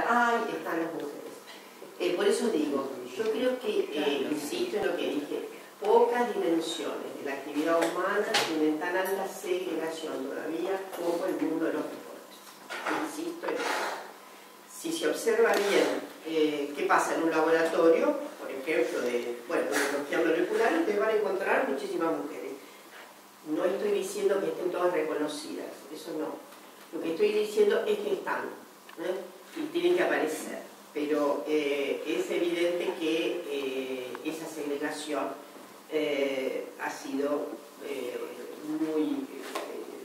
ahí están las mujeres. Por eso digo, yo creo que, insisto en lo que dije, pocas dimensiones de la actividad humana tienen tan alta segregación todavía como el mundo de los deportes. Insisto en eso. Si se observa bien qué pasa en un laboratorio, por ejemplo, de biología molecular, ustedes van a encontrar muchísimas mujeres. No estoy diciendo que estén todas reconocidas, eso no. Lo que estoy diciendo es que están, y tienen que aparecer. Pero es evidente que esa segregación ha sido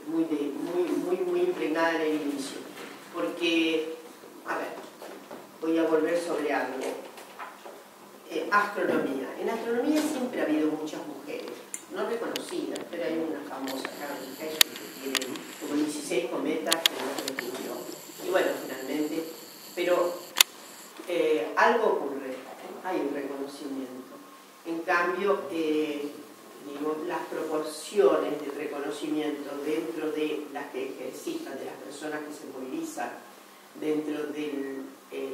muy impregnada en el inicio. Porque, a ver, voy a volver sobre algo. Astronomía. En astronomía siempre ha habido muchas mujeres, no reconocidas, pero hay una famosa, Carolyn Hess, que tiene como 16 cometas que no se descubrió. Y bueno, finalmente, pero algo ocurre, hay un reconocimiento. En cambio, las proporciones de reconocimiento dentro de las que ejercitan, de las personas que se movilizan dentro del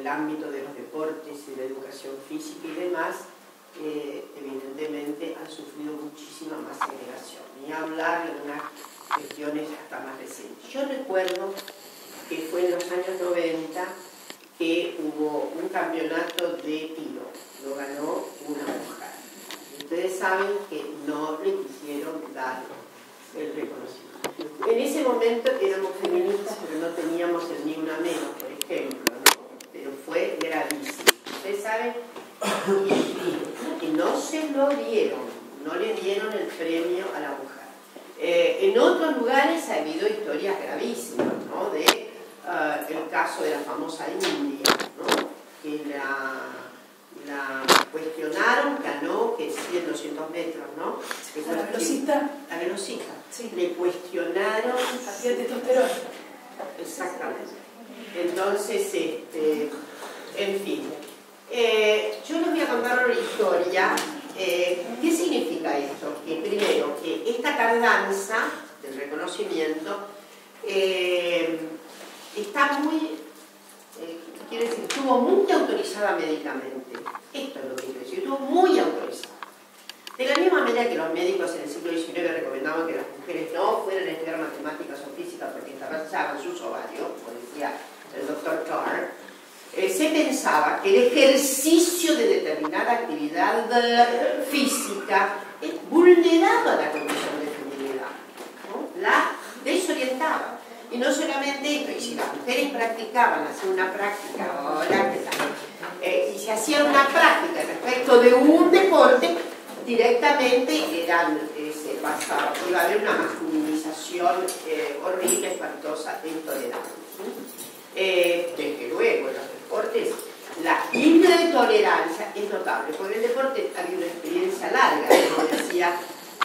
ámbito de los deportes y de educación física y demás, evidentemente han sufrido muchísima más segregación. Ni hablar de unas cuestiones hasta más recientes. Yo recuerdo que fue en los años 90 que hubo un campeonato de tiro, lo ganó una mujer. Ustedes saben que no le quisieron dar el reconocimiento. En ese momento éramos feministas, pero no teníamos el ni una menos, por ejemplo, ¿no? Pero fue gravísimo. Ustedes saben que no se lo dieron, no le dieron el premio a la mujer. En otros lugares ha habido historias gravísimas, ¿no? El caso de la famosa India, ¿no? Que la cuestionaron, ganó, que 100, 200 metros, ¿no? La velocista. La velocista. Sí. Le cuestionaron... Hacía testosterona. Exactamente. Entonces, en fin. Yo les voy a contar una historia. ¿Qué significa esto? Que primero, que esta tardanza del reconocimiento está muy... quiere decir, estuvo muy autorizada médicamente. Esto es lo que quiere decir, estuvo muy autorizada. De la misma manera que los médicos en el siglo XIX recomendaban que las mujeres no fueran a estudiar matemáticas o física porque embarazaban sus ovarios, como decía el doctor Carr, se pensaba que el ejercicio de determinada actividad física vulneraba la condición de feminidad, ¿no? La desorientaba. Y no solamente esto, y si las mujeres practicaban, hacían una práctica, ahora y se hacía una práctica respecto de un deporte, directamente iba a haber una masculinización horrible, espantosa e intolerable. Desde luego, en los deportes, la intolerancia es notable, porque el deporte ha habido una experiencia larga, como decía,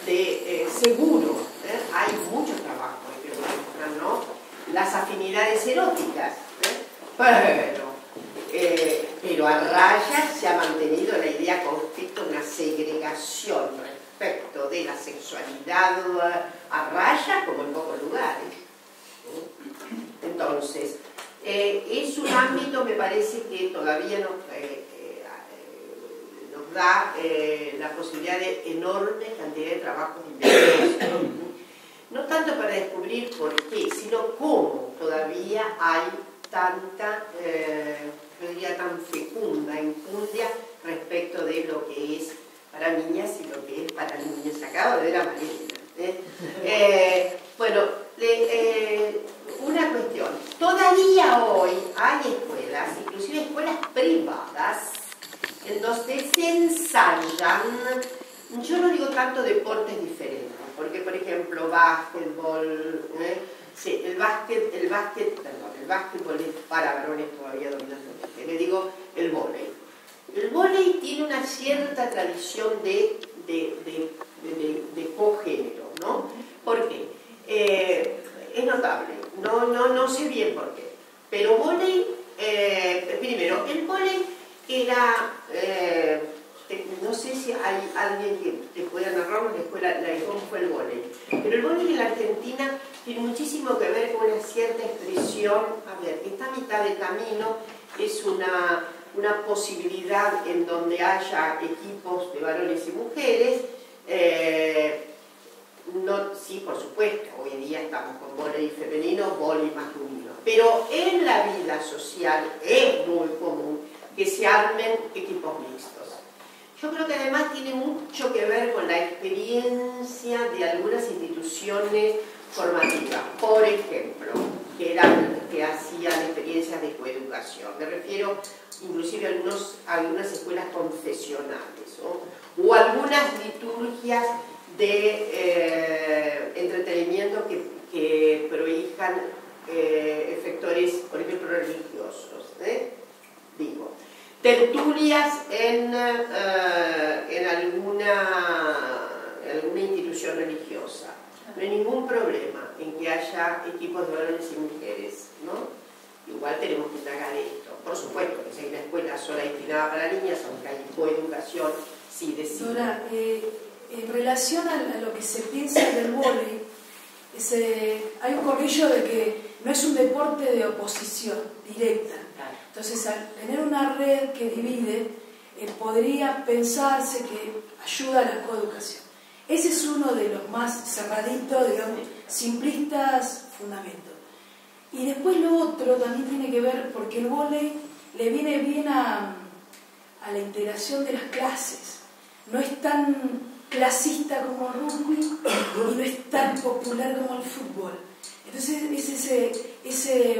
de seguro, hay mucho trabajo que demuestran, ¿no? Las afinidades eróticas, pero a raya se ha mantenido la idea conflicto, una segregación respecto de la sexualidad a raya como en pocos lugares. Entonces, es un ámbito, me parece, que todavía nos da la posibilidad de enorme cantidad de trabajos de investigación. No tanto para descubrir por qué, sino cómo todavía hay tanta, yo diría, tan fecunda enjundia respecto de lo que es para niñas y lo que es para niños. Acabo de ver a María. Bueno, una cuestión. Todavía hoy hay escuelas, inclusive escuelas privadas, en donde se ensayan, yo no digo tanto deportes diferentes, porque por ejemplo básquetbol, sí, el básquetbol es para varones todavía dominantemente, le digo el vóley. El vóley tiene una cierta tradición de cogénero, ¿no? ¿Por qué? Es notable, no sé bien por qué, pero vóley, primero, el vóley era, no sé si hay alguien que pueda narrar cerramos la escuela, cómo fue el vóley. Pero el vóley en la Argentina tiene muchísimo que ver con una cierta expresión, a ver, está a mitad de camino, es una posibilidad en donde haya equipos de varones y mujeres. No, sí, por supuesto, hoy día estamos con vóley femenino, vóley masculino, pero en la vida social es muy común que se armen equipos mixtos. Yo creo que además tiene mucho que ver con la experiencia de algunas instituciones formativas, por ejemplo, que hacían experiencias de coeducación. Me refiero inclusive a algunas escuelas confesionales, ¿no? O algunas liturgias de entretenimiento que prohijan efectores, por ejemplo, religiosos. Digo, tertulias en alguna institución religiosa. No hay ningún problema en que haya equipos de varones y mujeres, ¿no? Igual tenemos que indagar esto. Por supuesto que si hay una escuela sola destinada para niñas, aunque hay coeducación, sí decimos. Ahora, en relación a lo que se piensa del vóley, hay un corrillo de que no es un deporte de oposición directa. Entonces, al tener una red que divide, podría pensarse que ayuda a la coeducación. Ese es uno de los más cerraditos, digamos, simplistas fundamentos. Y después lo otro también tiene que ver porque el vóley le viene bien a la integración de las clases. No es tan clasista como el rugby y no es tan popular como el fútbol. Entonces es ese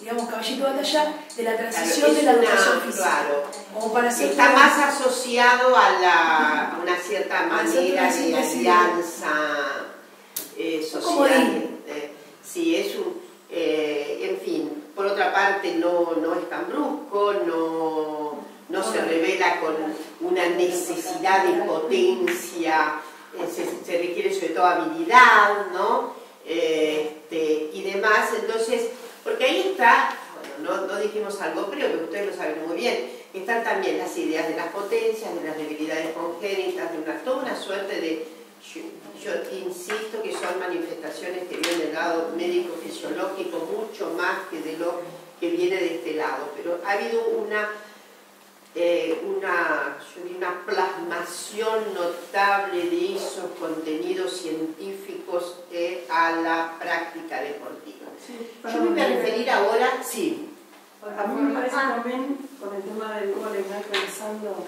digamos, caballito de batalla de la transición de la educación física. Claro. Como para hacer está más asociado a una cierta manera de alianza social. Sí, es un... en fin, por otra parte no es tan brusco, no se revela con una necesidad de potencia, se requiere sobre todo habilidad, ¿no? Y demás. Entonces, porque ahí está, bueno, no dijimos algo, pero que ustedes lo saben muy bien, están también las ideas de las potencias, de las debilidades congénitas, de toda una suerte de, yo insisto que son manifestaciones que vienen del lado médico-fisiológico mucho más que de lo que viene de este lado, pero ha habido una plasmación notable de esos contenidos científicos a la práctica deportiva. Sí, yo me voy a referir ahora, sí. A mí me parece también, con el tema del vóley, pensando,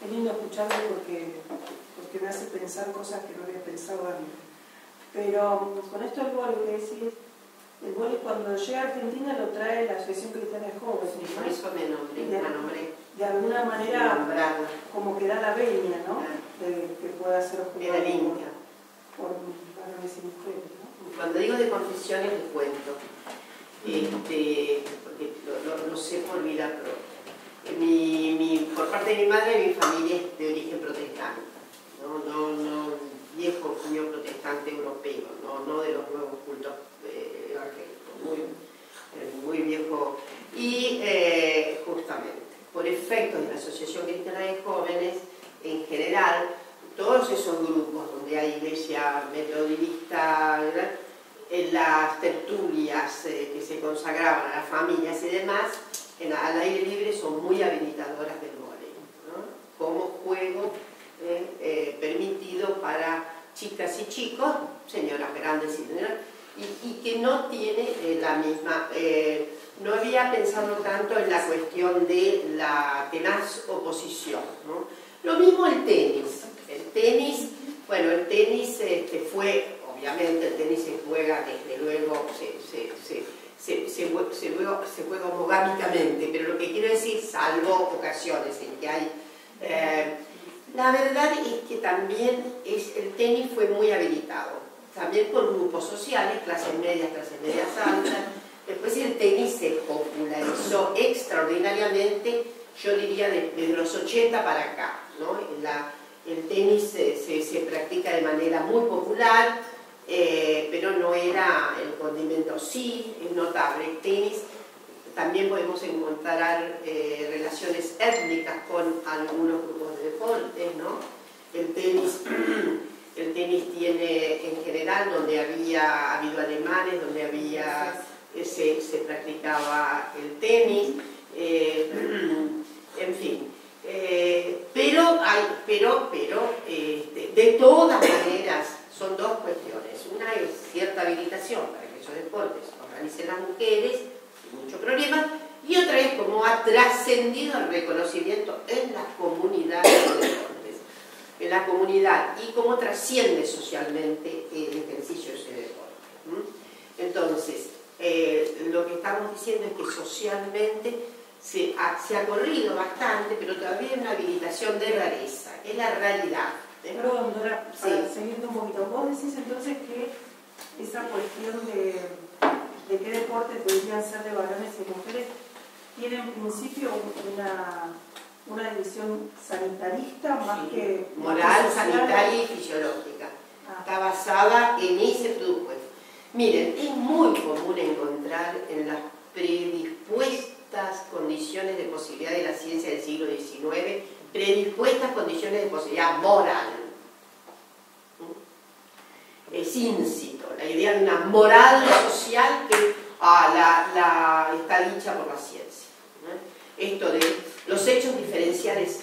es lindo escucharlo porque me hace pensar cosas que no había pensado antes. Pero con esto del vóley que decís, el vóley cuando llega a Argentina lo trae la Asociación Cristiana de Jóvenes. Sí, por eso me nombré. De alguna manera, como que da la venia, ¿no? De que pueda ser jugado por varones y mujeres, ¿no? Cuando digo de confesiones, les cuento. Porque lo sé por vida propia. Por parte de mi madre, mi familia es de origen protestante. No viejo judío protestante europeo, no de los nuevos cultos evangélicos, muy viejo. Y justamente, por efectos de la Asociación Cristiana de Jóvenes, en general, todos esos grupos donde hay iglesia metodista, en las tertulias que se consagraban a las familias y demás, al aire libre son muy habilitadoras del vóley, ¿no? Como juego permitido para chicas y chicos, señoras grandes y señoras, y que no tiene la misma... no había pensado tanto en la cuestión de la tenaz oposición, ¿no? Lo mismo el tenis. El tenis fue... Obviamente el tenis se juega, desde luego, se juega homogámicamente, pero lo que quiero decir, salvo ocasiones en que hay... la verdad es que también el tenis fue muy habilitado, también por grupos sociales, clases medias altas. Después el tenis se popularizó extraordinariamente, yo diría desde los 80 para acá, ¿no? El tenis se practica de manera muy popular, pero no era el condimento. Sí, es notable. El tenis también podemos encontrar relaciones étnicas con algunos grupos de deportes, ¿no? El tenis tiene en general, donde había habido alemanes, donde había, se practicaba el tenis, en fin. De todas maneras, son dos cuestiones. Una es cierta habilitación para que esos deportes organicen las mujeres, sin mucho problema, y otra es cómo ha trascendido el reconocimiento en las comunidades de deportes, en la comunidad, y cómo trasciende socialmente el ejercicio de ese deporte. Entonces, lo que estamos diciendo es que socialmente se ha corrido bastante, pero todavía hay una habilitación de rareza, es la realidad. Perdón, Dora, para seguirte un poquito, vos decís entonces que esa cuestión de qué deportes deberían ser de varones y mujeres tiene en principio una división sanitarista más que moral, sanitaria y fisiológica. Está basada en ese presupuesto. Miren, es muy común encontrar en las predispuestas condiciones de posibilidad de la ciencia del siglo XIX, predispuestas condiciones de posibilidad moral. Es íncito, la idea de una moral social que está dicha por la ciencia. Esto de los hechos diferenciales,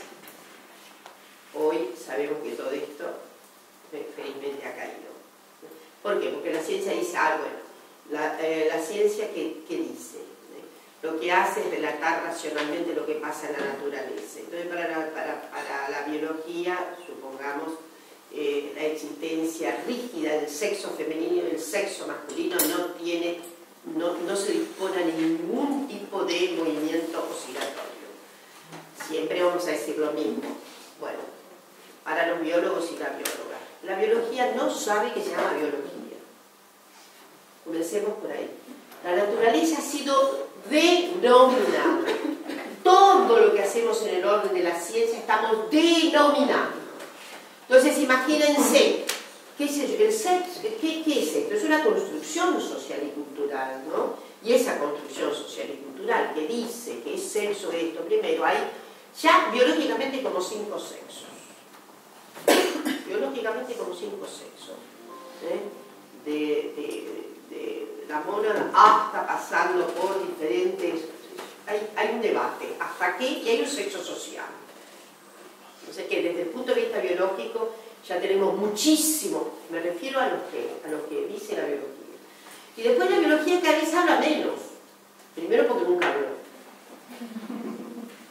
hoy sabemos que todo esto felizmente ha caído. ¿Por qué? Porque la ciencia dice, la ciencia que dice, lo que hace es relatar racionalmente lo que pasa en la naturaleza. Entonces para la biología, supongamos, la existencia rígida del sexo femenino y del sexo masculino no se dispone a ningún tipo de movimiento oscilatorio. Siempre vamos a decir lo mismo. Bueno, para los biólogos y la bióloga. La biología no sabe que se llama biología. Comencemos por ahí. La naturaleza ha sido denominada. Todo lo que hacemos en el orden de la ciencia estamos denominando. Entonces imagínense, ¿qué es el sexo? ¿Qué es esto? Es una construcción social y cultural, ¿no? Y esa construcción social y cultural que dice que es sexo esto, primero hay ya biológicamente como 5 sexos. Biológicamente como 5 sexos. De la mónada hasta pasando por diferentes... Hay un debate. ¿Hasta qué? Y hay un sexo social. Entonces que desde el punto de vista biológico ya tenemos muchísimo, me refiero a lo que dice la biología. Y después la biología cada vez habla menos. Primero porque nunca habló.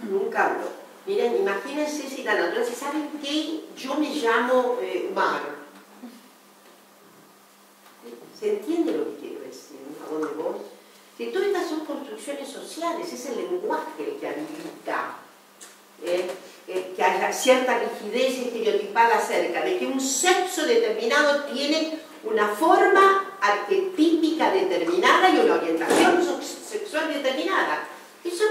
Nunca habló. Miren, imagínense si la naturaleza, ¿saben qué? Yo me llamo mar. ¿Se entiende lo que quiero decir? ¿A dónde voy? Que todas estas son construcciones sociales, es el lenguaje el que habilita que haya cierta rigidez estereotipada acerca de que un sexo determinado tiene una forma arquetípica determinada y una orientación sexual determinada. Eso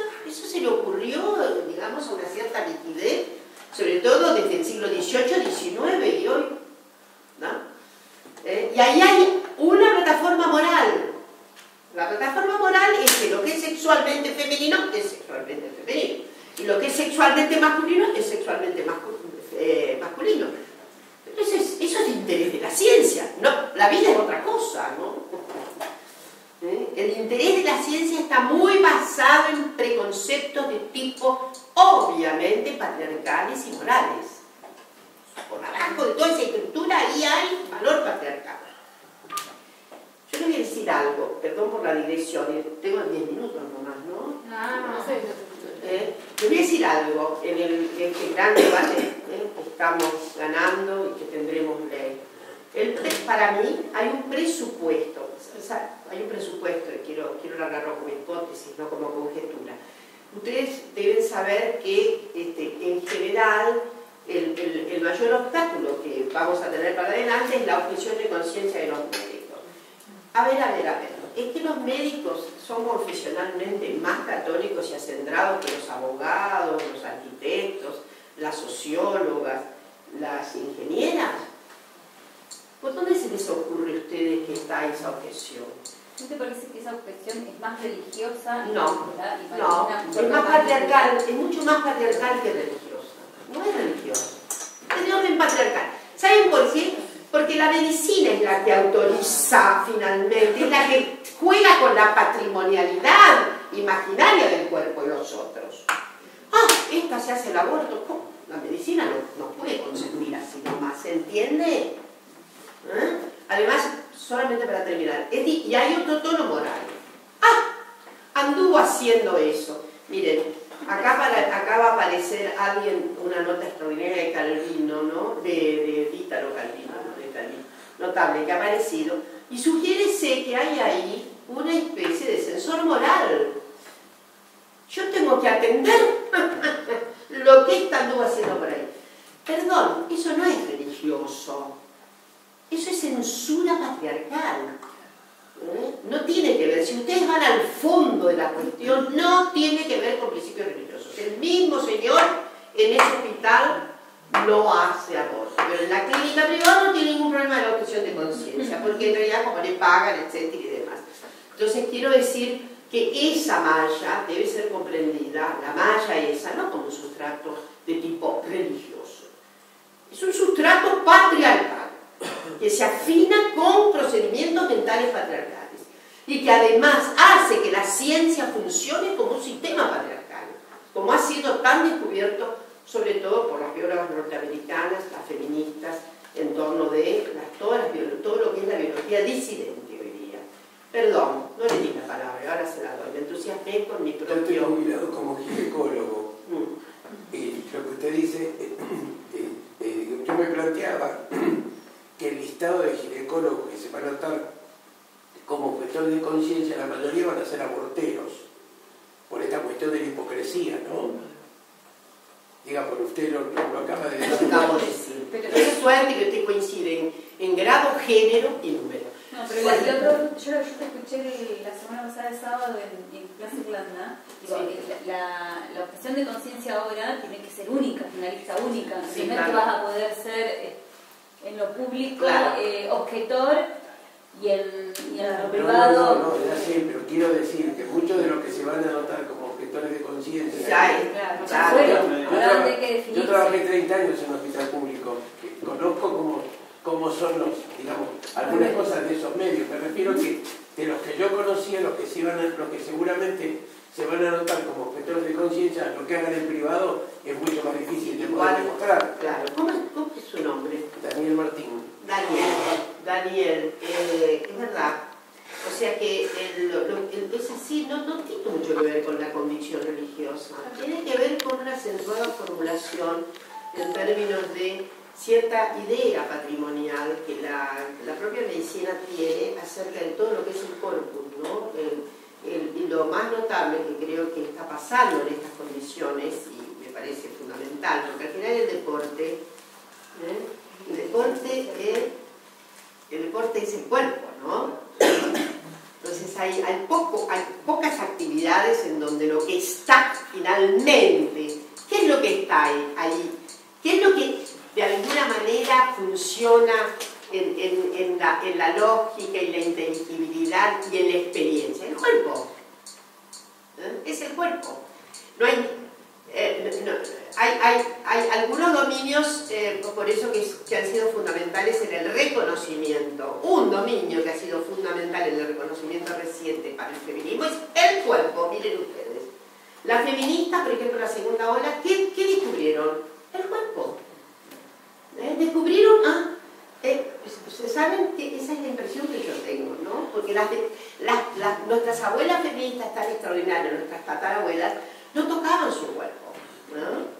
se le ocurrió, digamos, a una cierta rigidez, sobre todo desde el siglo XVIII, XIX y hoy, ¿no? Y ahí hay una plataforma moral. La plataforma moral es que lo que es sexualmente femenino es sexualmente femenino. Y lo que es sexualmente masculino es sexualmente masculino. Entonces, eso es de interés de la ciencia. No, la vida es otra cosa, ¿no? El interés de la ciencia está muy basado en preconceptos de tipo, obviamente, patriarcales y morales. Por abajo de toda esa estructura, ahí hay valor patriarcal. Yo le voy a decir algo, perdón por la digresión, tengo 10 minutos nomás, ¿no? No sé. Le voy a decir algo en este gran debate que estamos ganando y que tendremos ley. Para mí hay un presupuesto, y quiero agarrarlo como hipótesis, no como conjetura. Ustedes deben saber que en general el mayor obstáculo que vamos a tener para adelante es la objeción de conciencia de los médicos. A ver. Es que los médicos son confesionalmente más católicos y acendrados que los abogados, los arquitectos, las sociólogas, las ingenieras. ¿Por dónde se les ocurre a ustedes que está esa objeción? ¿No te parece que esa objeción es más religiosa? No, es más patriarcal, es mucho más patriarcal que religiosa. No es religiosa, es de orden régimen patriarcal. ¿Saben por qué? Porque la medicina es la que autoriza finalmente, es la que juega con la patrimonialidad imaginaria del cuerpo de los otros. Ah, esta se hace el aborto. ¿Cómo? La medicina no puede consentir así nomás, ¿se entiende? Además, solamente para terminar, y hay otro tono moral. Ah, anduvo haciendo eso. Miren, acá va a aparecer alguien, una nota extraordinaria de Calvino, ¿no? De Ítalo Calvino, ¿no? De Calvino, notable, que ha aparecido, y sugiérese que hay ahí una especie de censor moral. Yo tengo que atender lo que esta anduvo haciendo por ahí. Perdón, eso no es religioso. Eso es censura patriarcal. No tiene que ver, si ustedes van al fondo de la cuestión, no tiene que ver con principios religiosos. El mismo señor en ese hospital no hace aborto, pero en la clínica privada no tiene ningún problema de la objeción de conciencia, porque en realidad como le pagan, etcétera y demás. Entonces quiero decir que esa malla debe ser comprendida, la malla esa, no como un sustrato de tipo religioso. Es un sustrato patriarcal, que se afina con procedimientos mentales patriarcales y que además hace que la ciencia funcione como un sistema patriarcal, como ha sido tan descubierto sobre todo por las biólogas norteamericanas, las feministas, en torno de todo lo que es la biología disidente hoy día. Perdón, no le di la palabra, ahora se la doy, me entusiasmé con mi propio... Yo estoy jubilado como ginecólogo. Lo que usted dice, yo me planteaba que el listado de ginecólogos que se va a anotar como objetores de conciencia, la mayoría van a ser aborteros, por esta cuestión de la hipocresía, ¿no? Diga, por usted lo acaba de decir. Lo acabo de decir. Pero es suerte que usted coincide en grado, género y número. No, pero el otro, yo te escuché la semana pasada de sábado en clase Irlanda. La objeción de conciencia ahora tiene que ser única, una lista única. Sí, no claro. es que vas a poder ser en lo público claro. Objetor y en lo privado. No, es así, pero quiero decir que muchos de los que se van a anotar como objetores de conciencia. Yo trabajé 30 años en un hospital público, que conozco cómo son digamos, algunas cosas de esos medios. Me refiero que de los que yo conocía, los que seguramente se van a anotar como objetores de conciencia, lo que hagan en privado es mucho más difícil de poder demostrar. Claro. ¿Cómo es su nombre? Daniel Martín. Daniel, es verdad. O sea que es así, no tiene mucho que ver con la convicción religiosa. Tiene que ver con una acentuada formulación en términos de cierta idea patrimonial que la propia medicina tiene acerca de todo lo que es el corpus, ¿no? Y lo más notable que creo que está pasando en estas condiciones, y me parece fundamental, porque al final el deporte es el cuerpo, ¿no? Entonces hay pocas actividades en donde lo que está finalmente, ¿qué es lo que está ahí? ¿Qué es lo que de alguna manera funciona en la lógica y la inteligibilidad y en la experiencia? El cuerpo. Es el cuerpo. No hay algunos dominios, por eso que han sido fundamentales en el reconocimiento. Un dominio que ha sido fundamental en el reconocimiento reciente para el feminismo es el cuerpo. Miren ustedes. Las feministas, por ejemplo, la segunda ola, ¿qué descubrieron? El cuerpo. Descubrieron, saben que esa es la impresión que yo tengo, ¿no? Porque nuestras abuelas feministas tan extraordinarias, nuestras tatarabuelas, no tocaban su cuerpo, ¿no?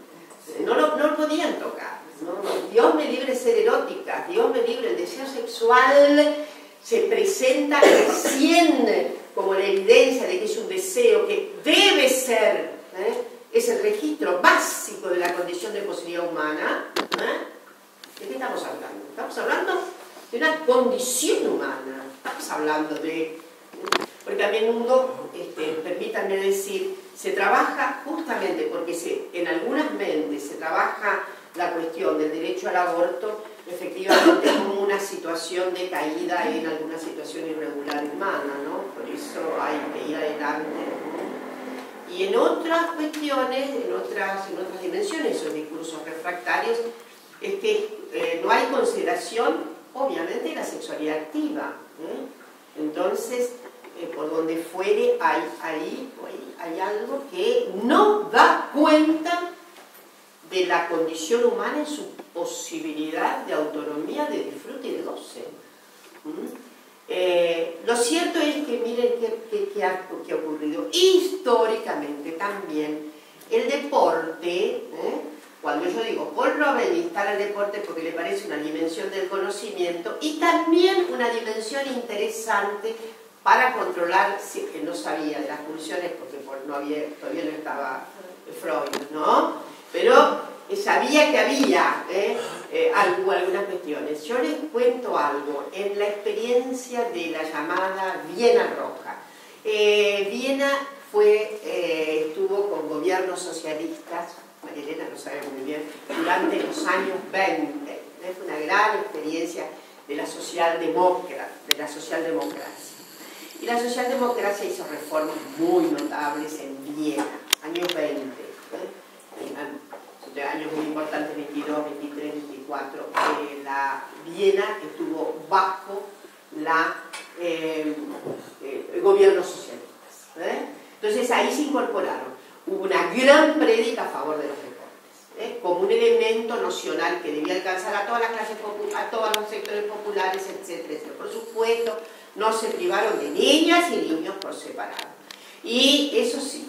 No lo podían tocar, ¿no? Dios me libre ser erótica, Dios me libre, el deseo sexual se presenta recién como la evidencia de que es un deseo que debe ser, es el registro básico de la condición de posibilidad humana. ¿De qué estamos hablando? Estamos hablando de una condición humana, estamos hablando de... Porque a menudo, permítanme decir, se trabaja justamente porque en algunas mentes se trabaja la cuestión del derecho al aborto efectivamente como una situación de caída en alguna situación irregular humana, ¿no? Por eso hay que ir adelante. Y en otras cuestiones, en otras dimensiones, esos discursos refractarios, es que no hay consideración, obviamente, de la sexualidad activa. Entonces, por donde fuere, hay algo que no da cuenta de la condición humana en su posibilidad de autonomía, de disfrute y de goce. Lo cierto es que miren qué ha ocurrido históricamente también. El deporte, cuando yo digo Paul Robben instala el deporte porque le parece una dimensión del conocimiento y también una dimensión interesante para controlar, que no sabía de las pulsiones porque todavía no estaba Freud, ¿no? Pero sabía que había algunas cuestiones. Yo les cuento algo. En la experiencia de la llamada Viena Roja, Viena estuvo con gobiernos socialistas, María Elena lo sabe muy bien, durante los años 20. Fue una gran experiencia de la socialdemocracia. Y la socialdemocracia hizo reformas muy notables en Viena, años 20. Años muy importantes, 22, 23, 24, la Viena estuvo bajo el gobierno socialista. Entonces ahí se incorporaron. Hubo una gran prédica a favor de los deportes, como un elemento nocional que debía alcanzar a todas las clases populares, a todos los sectores populares, etcétera, etcétera. Por supuesto, no se privaron de niñas y niños por separado. Y eso sí,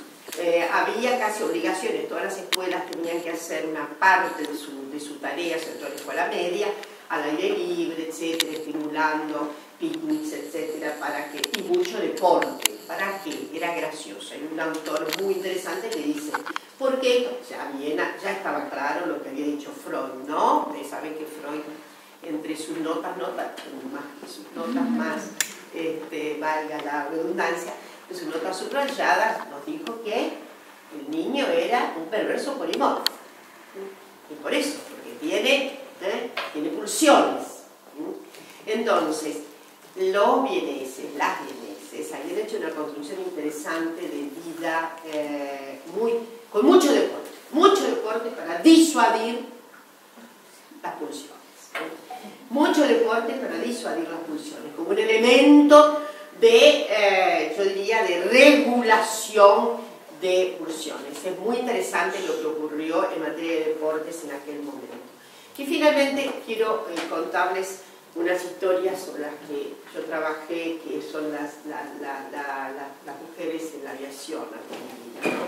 había casi obligaciones, todas las escuelas tenían que hacer una parte de su tarea, sobre todo la escuela media, al aire libre, etcétera, estimulando picnics, etcétera, y mucho deporte. ¿Para qué? Era gracioso. Hay un autor muy interesante que dice, ¿por qué? O sea, Viena ya estaba claro lo que había dicho Freud, ¿no? Ustedes saben que Freud, entre sus notas más, valga la redundancia, en sus notas subrayadas nos dijo que el niño era un perverso polimorfo. Y por eso, porque tiene pulsiones. Entonces, los vieneses, las vieneses, habían hecho una construcción interesante de vida con mucho deporte para disuadir las pulsiones. Mucho deporte para disuadir las pulsiones, como un elemento yo diría, de regulación de pulsiones. Es muy interesante lo que ocurrió en materia de deportes en aquel momento. Y finalmente quiero contarles unas historias sobre las que yo trabajé, que son las mujeres en la aviación argentina, ¿no?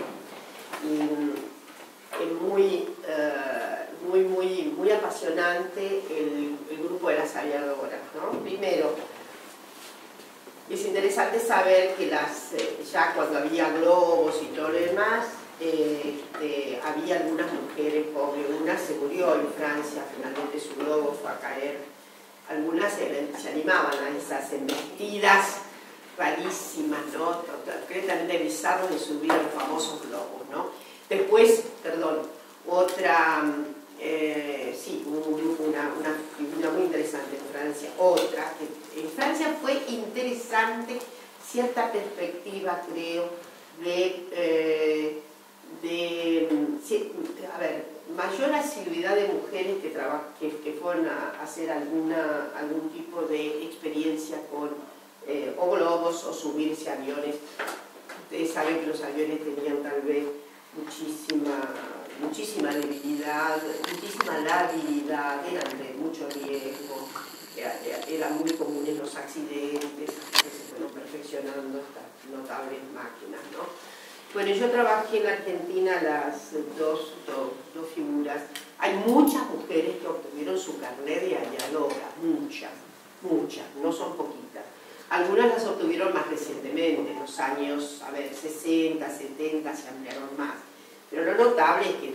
Y muy apasionante el grupo de las aviadoras, ¿no? Primero, es interesante saber que ya cuando había globos y todo lo demás, había algunas mujeres pobres. Una se murió en Francia, finalmente su globo fue a caer. Algunas se animaban a esas embestidas rarísimas, ¿no? Completamente bizarros de subir a los famosos globos, ¿no? Después, otra, hubo un grupo, una muy interesante en Francia, otra. En Francia fue interesante cierta perspectiva, creo, mayor asiduidad de mujeres que fueron a hacer algún tipo de experiencia con o globos o subirse a aviones. Ustedes saben que los aviones tenían tal vez muchísima debilidad, muchísima labilidad, eran de mucho riesgo, eran muy comunes los accidentes, hasta que se fueron perfeccionando estas notables máquinas, ¿no? Bueno, yo trabajé en la Argentina las dos figuras. Hay muchas mujeres que obtuvieron su carnet de aviadora, muchas, no son poquitas. Algunas las obtuvieron más recientemente, en los años 60, 70, se ampliaron más. Pero lo notable es que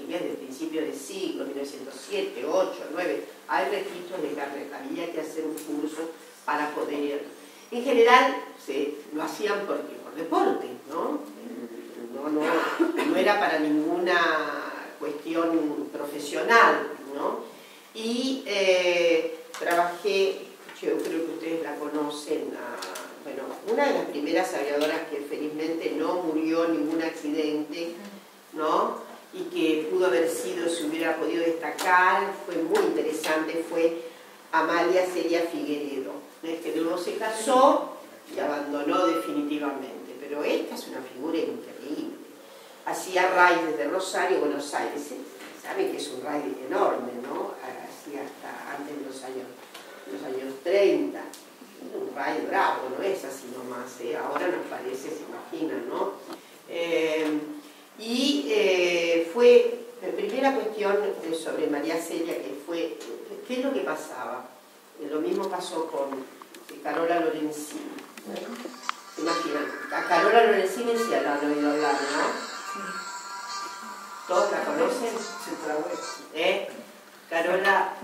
desde el principio del siglo, 1907, 8, 9, hay registros de carnet. Había que hacer un curso para poder. En general lo hacían por deporte, ¿no? No era para ninguna cuestión profesional, ¿no? Y trabajé, yo creo que ustedes la conocen, una de las primeras aviadoras que felizmente no murió en ningún accidente, ¿no? y que pudo haber sido, si hubiera podido destacar, fue muy interesante, fue Amalia Celia Figueredo, que luego se casó y abandonó definitivamente, pero esta es una figura increíble. Hacía raíz desde Rosario, Buenos Aires, saben que es un raíz enorme, ¿no? Hacía hasta antes de los años 30, un raíz bravo, no es así nomás, ahora nos parece, se imagina, ¿no? Fue la primera cuestión sobre María Celia, que fue, ¿qué es lo que pasaba? Lo mismo pasó con Carola Lorenzini. ¿Se imaginan? A Carola Lorenzini sí la han oído hablar, ¿no? ¿Todos la conocen? Carola,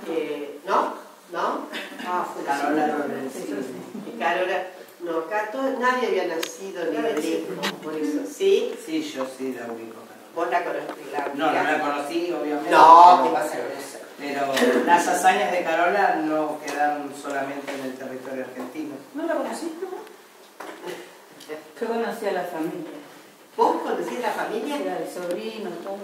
¿no? ¿No? Ah, fue Carola Lorenzini. Carola, no, acá nadie había nacido ni de lejos, por eso, ¿sí? Sí, yo sí la ubico. ¿Vos la conociste? No la conocí, obviamente. No, ¿qué vas a conocer? Pero las hazañas de Carola no quedaron solamente en el territorio argentino. ¿No la conociste? Yo conocí a la familia. ¿Vos conocías la familia? Era el sobrino, todo.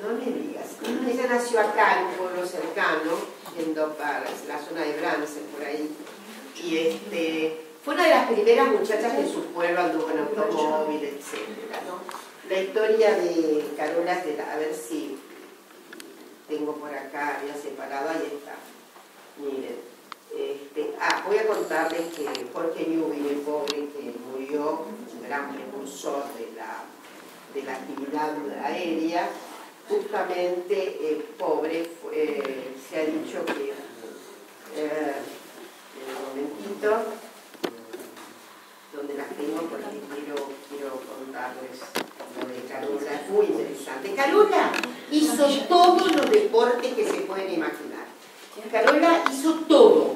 No me digas. Ella nació acá, en un pueblo cercano, en Dopar, en la zona de Brance, por ahí. Y fue una de las primeras muchachas que en su pueblo anduvo en automóvil, etc., ¿no? La historia de Carola, a ver si tengo por acá, había separado, ahí está. Miren, voy a contarles que Jorge Newbery, pobre, que murió, un gran precursor de la actividad aérea, justamente, pobre, se ha dicho que, un momentito, donde las tengo porque quiero contarles lo de Carola, es muy interesante. Carola hizo todos los deportes que se pueden imaginar. Carola hizo todo.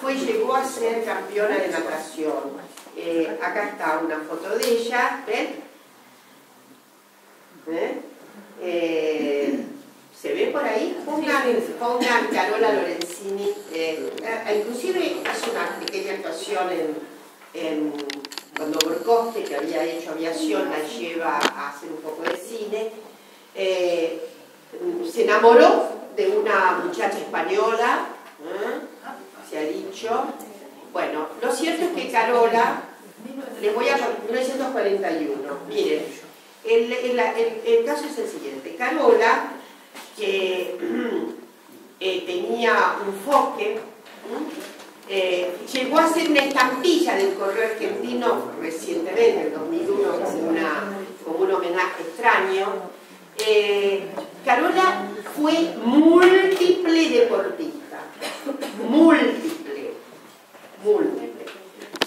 Llegó a ser campeona de natación. Acá está una foto de ella, ¿ven? ¿Se ve por ahí? Pongan Carola Lorenzini. Inclusive hizo una pequeña actuación cuando Borcoste, que había hecho aviación, la lleva a hacer un poco de cine. Se enamoró de una muchacha española, se ha dicho. Bueno, lo cierto es que Carola, les voy a 1941, miren, el caso es el siguiente. Carola, que tenía un foque, llegó a ser una estampilla del Correo Argentino recientemente, en 2001, como un homenaje extraño. Carola fue múltiple deportista, múltiple.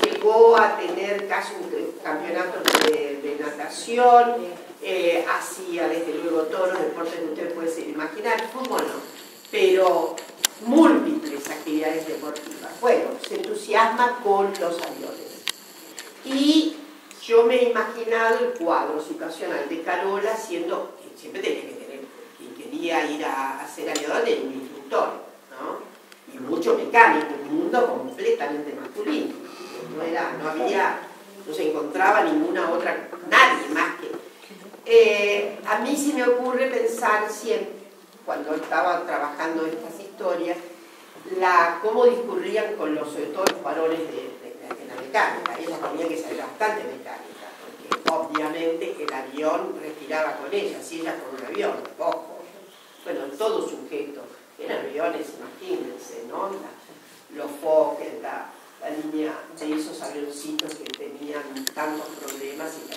Llegó a tener casi un campeonato de natación, hacía desde luego todos los deportes que usted puede imaginar, cómo no, pero múltiples actividades deportivas. Bueno, se entusiasma con los aviones. Y yo me he imaginado el cuadro situacional de Carola siendo, que siempre tenía que tener, quien quería ir a ser aviador era un instructor, ¿no? Y mucho mecánico, un mundo completamente masculino. No se encontraba ninguna otra, nadie más que... a mí se me ocurre pensar siempre, cuando estaba trabajando estas historias, cómo discurrían con sobre todo los varones de la mecánica. Ella tenía que saber bastante mecánica, porque obviamente el avión respiraba con ella, si ella con un avión, ojo. Bueno, todo sujeto, eran aviones, imagínense, ¿no? Los Fokker, la línea de esos avioncitos que tenían tantos problemas y que